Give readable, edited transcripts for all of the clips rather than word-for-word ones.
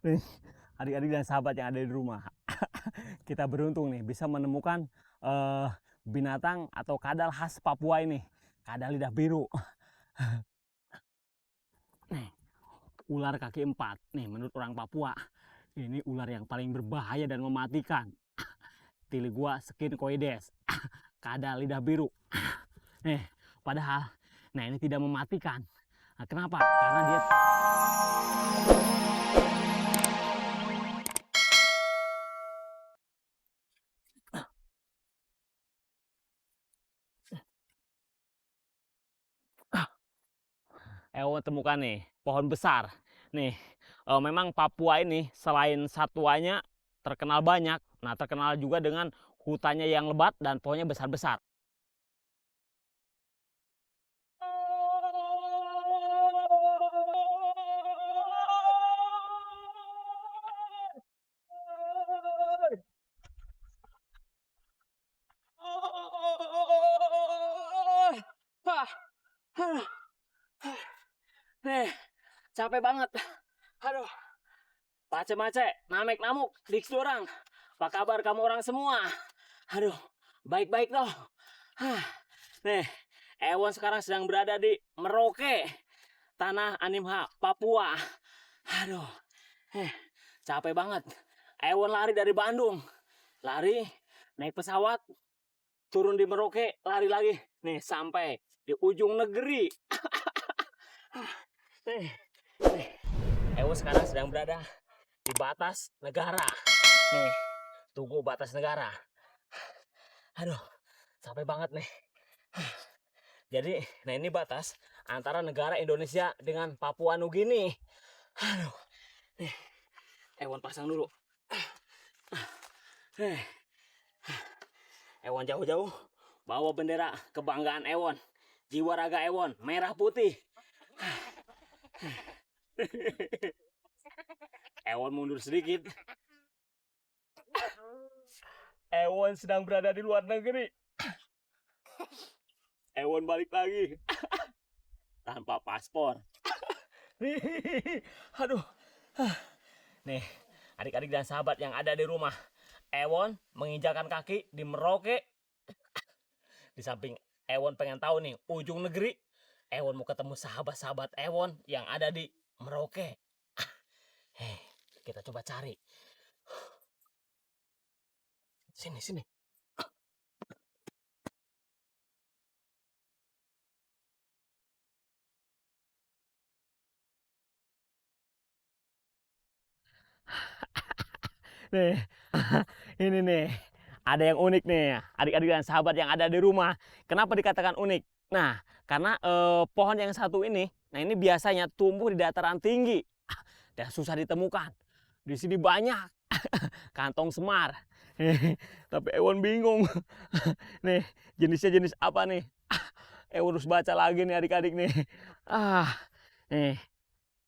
Nih, adik-adik dan sahabat yang ada di rumah. Kita beruntung nih bisa menemukan eh, binatang atau kadal khas Papua ini. Kadal lidah biru. Nih, ular kaki empat. Nih, menurut orang Papua, ini ular yang paling berbahaya dan mematikan. Tiligua skincoides. Kadal lidah biru. Nih, padahal, nah ini tidak mematikan. Nah, kenapa? Karena dia temukan nih pohon besar. Nih, memang Papua ini selain satwanya terkenal banyak, nah terkenal juga dengan hutannya yang lebat dan pohonnya besar-besar. Nih, capek banget. Aduh, mace-mace, namek namuk, dik orang. Apa kabar kamu orang semua? Aduh, baik-baik toh. Nih, Ewon sekarang sedang berada di Merauke, tanah Animha, Papua. Aduh, capek banget. Ewon lari dari Bandung, lari naik pesawat, turun di Merauke, lari lagi. Nih, sampai di ujung negeri. Nih, Ewon sekarang sedang berada di batas negara. Nih, tunggu batas negara. Aduh, capek banget nih. Jadi, nah ini batas antara negara Indonesia dengan Papua Nugini. Aduh, nih, Ewon pasang dulu. Ewon jauh-jauh bawa bendera kebanggaan Ewon. Jiwa raga Ewon merah putih. Ewon mundur sedikit. Ewon sedang berada di luar negeri. Ewon balik lagi tanpa paspor. Aduh. Nih, adik-adik dan sahabat yang ada di rumah. Ewon menginjakan kaki di Merauke. Di samping Ewon pengen tahu nih ujung negeri, Ewon mau ketemu sahabat-sahabat Ewon yang ada di Merauke. Kita coba cari. Sini. Nih, ini nih, ada yang unik nih, adik-adik dan sahabat yang ada di rumah. Kenapa dikatakan unik? Nah, karena pohon yang satu ini, nah ini biasanya tumbuh di dataran tinggi dan susah ditemukan. Di sini banyak kantong semar. Tapi Ewon bingung. Nih, jenisnya jenis apa nih? Ewon harus baca lagi nih adik-adik nih. Nih.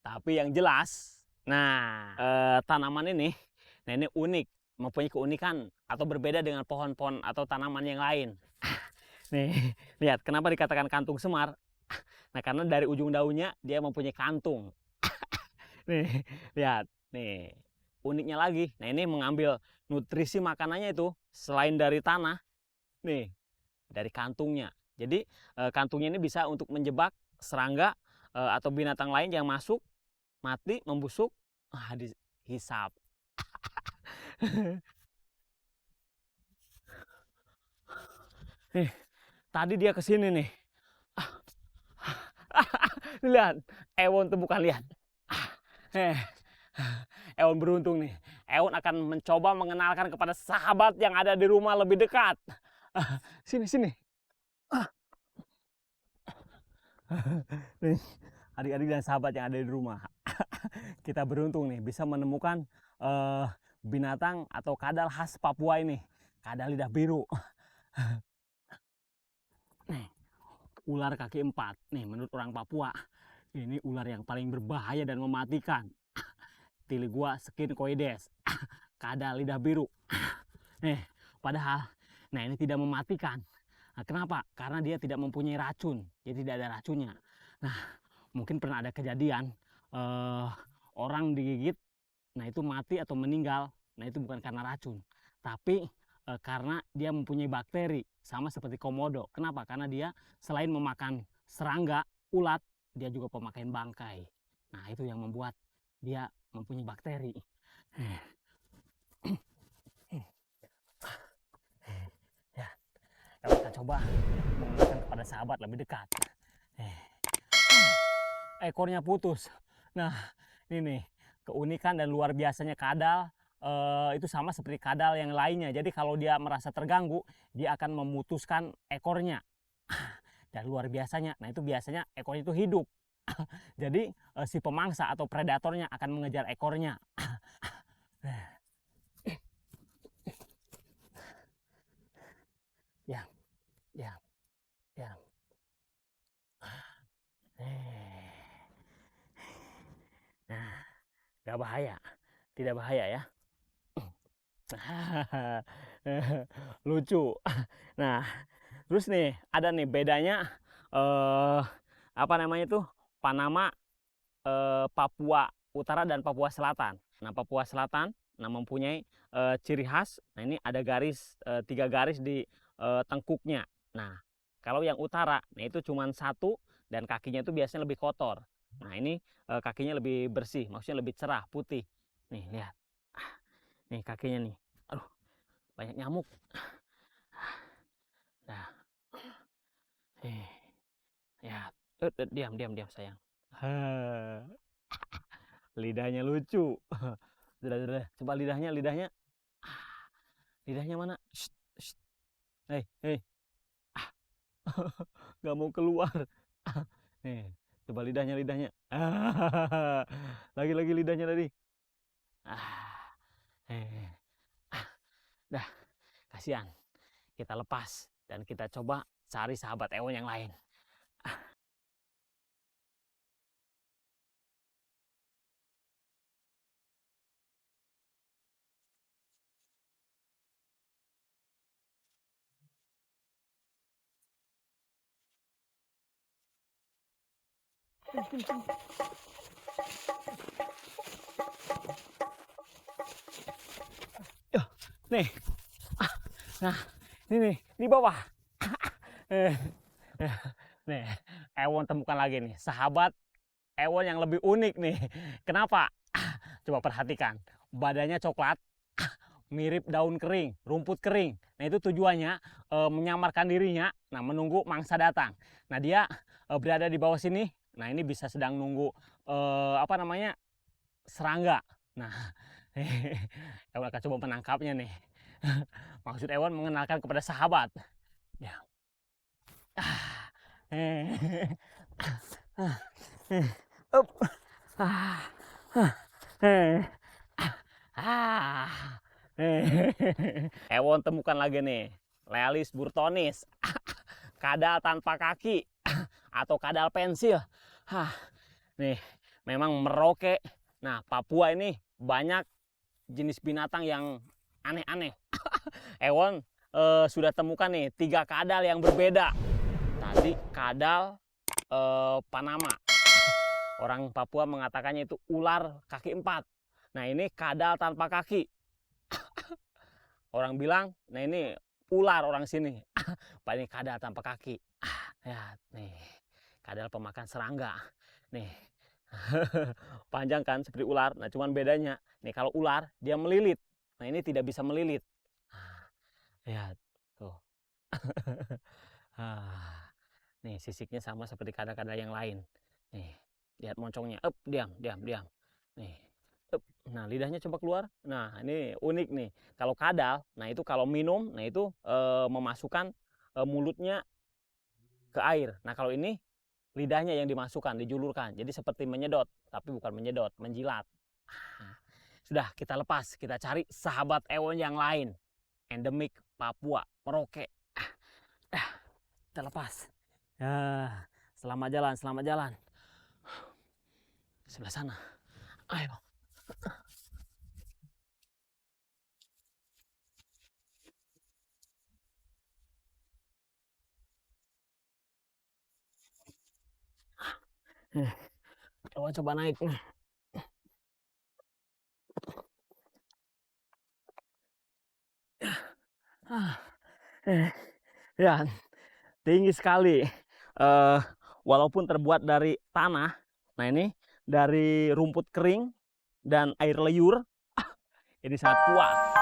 Tapi yang jelas, nah tanaman ini, nah ini unik, mempunyai keunikan atau berbeda dengan pohon-pohon atau tanaman yang lain. Nih, lihat kenapa dikatakan kantung semar? Nah, karena dari ujung daunnya dia mempunyai kantung. Nih, lihat, nih uniknya lagi. Nah, ini mengambil nutrisi makanannya itu selain dari tanah, nih dari kantungnya. Jadi kantungnya ini bisa untuk menjebak serangga atau binatang lain yang masuk, mati, membusuk, dihisap. Nih, tadi dia kesini nih. Lihat, Ewon tuh bukan lihat. Ewon beruntung nih. Ewon akan mencoba mengenalkan kepada sahabat yang ada di rumah lebih dekat. Sini. Nih, adik-adik dan sahabat yang ada di rumah. Kita beruntung nih bisa menemukan binatang atau kadal khas Papua ini. Kadal lidah biru. Nih, ular kaki empat. Nih, menurut orang Papua, ini ular yang paling berbahaya dan mematikan. Tiligua skincoides. Kadal lidah biru. Nih, padahal, nah ini tidak mematikan. Nah, kenapa? Karena dia tidak mempunyai racun. Jadi tidak ada racunnya. Nah, mungkin pernah ada kejadian orang digigit, nah itu mati atau meninggal, nah itu bukan karena racun, tapi karena dia mempunyai bakteri, sama seperti komodo. Kenapa? Karena dia selain memakan serangga, ulat, dia juga pemakan bangkai. Nah itu yang membuat dia mempunyai bakteri. Ya, kalau kita coba menggunakan kepada sahabat lebih dekat. Ekornya putus. Nah, ini nih keunikan dan luar biasanya kadal. Itu sama seperti kadal yang lainnya. Jadi kalau dia merasa terganggu, dia akan memutuskan ekornya. Dan luar biasanya, nah itu biasanya ekornya itu hidup. Jadi si pemangsa atau predatornya akan mengejar ekornya. Ya, ya, ya. Nah, gak bahaya, tidak bahaya ya. Lucu. Nah, terus nih ada nih bedanya apa namanya tuh Panama, Papua Utara dan Papua Selatan. Nah, Papua Selatan nah mempunyai ciri khas. Nah, ini ada garis 3 garis di tengkuknya. Nah, kalau yang utara, nah itu cuma 1 dan kakinya itu biasanya lebih kotor. Nah, ini kakinya lebih bersih, maksudnya lebih cerah, putih. Nih, lihat. Nih kakinya nih. Aduh, banyak nyamuk. Nah, ya, diam, diam, diam sayang. Lidahnya lucu. Sudah. Coba lidahnya, lidahnya. Lidahnya mana? Hei, hei. Gak mau keluar. Nih, coba lidahnya, lidahnya. Lagi lidahnya tadi. Dah, kasihan. Kita lepas dan kita coba cari sahabat Ewon yang lain. Nih, nah ini nih di bawah. Nih, Ewon temukan lagi nih sahabat Ewon yang lebih unik nih. Kenapa? Coba perhatikan, badannya coklat, mirip daun kering, rumput kering. Nah itu tujuannya menyamarkan dirinya, nah menunggu mangsa datang. Nah dia berada di bawah sini. Nah ini bisa sedang nunggu apa namanya serangga. Nah Ewon akan coba menangkapnya nih. Maksud Ewon mengenalkan kepada sahabat. Ya. Up. Ewon temukan lagi nih, Lealis burtonis, kadal tanpa kaki atau kadal pensil. Nih, memang Merauke. Nah, Papua ini banyak jenis binatang yang aneh-aneh. Ewon sudah temukan nih 3 kadal yang berbeda. Tadi kadal Panama. Orang Papua mengatakannya itu ular kaki 4. Nah ini kadal tanpa kaki. Orang bilang, nah ini ular orang sini. Pak ini kadal tanpa kaki. Ya nih, kadal pemakan serangga. Nih, panjang kan seperti ular. Nah cuman bedanya, nih kalau ular dia melilit. Nah ini tidak bisa melilit. Lihat, tuh. Nih sisiknya sama seperti kadal-kadal yang lain. Nih, lihat moncongnya. Diam, diam, diam. Nih. Nah, lidahnya coba keluar. Nah, ini unik nih. Kalau kadal, nah itu kalau minum, nah itu memasukkan mulutnya ke air. Nah, kalau ini lidahnya yang dimasukkan, dijulurkan. Jadi seperti menyedot, tapi bukan menyedot, menjilat. Sudah, kita lepas. Kita cari sahabat Ewon yang lain. Endemik Papua, Merauke. Kita lepas. Selamat jalan, selamat jalan. Sebelah sana. Ayo. Coba naik. Ya, tinggi sekali. Walaupun terbuat dari tanah, nah ini dari rumput kering dan air liur, ini sangat kuat.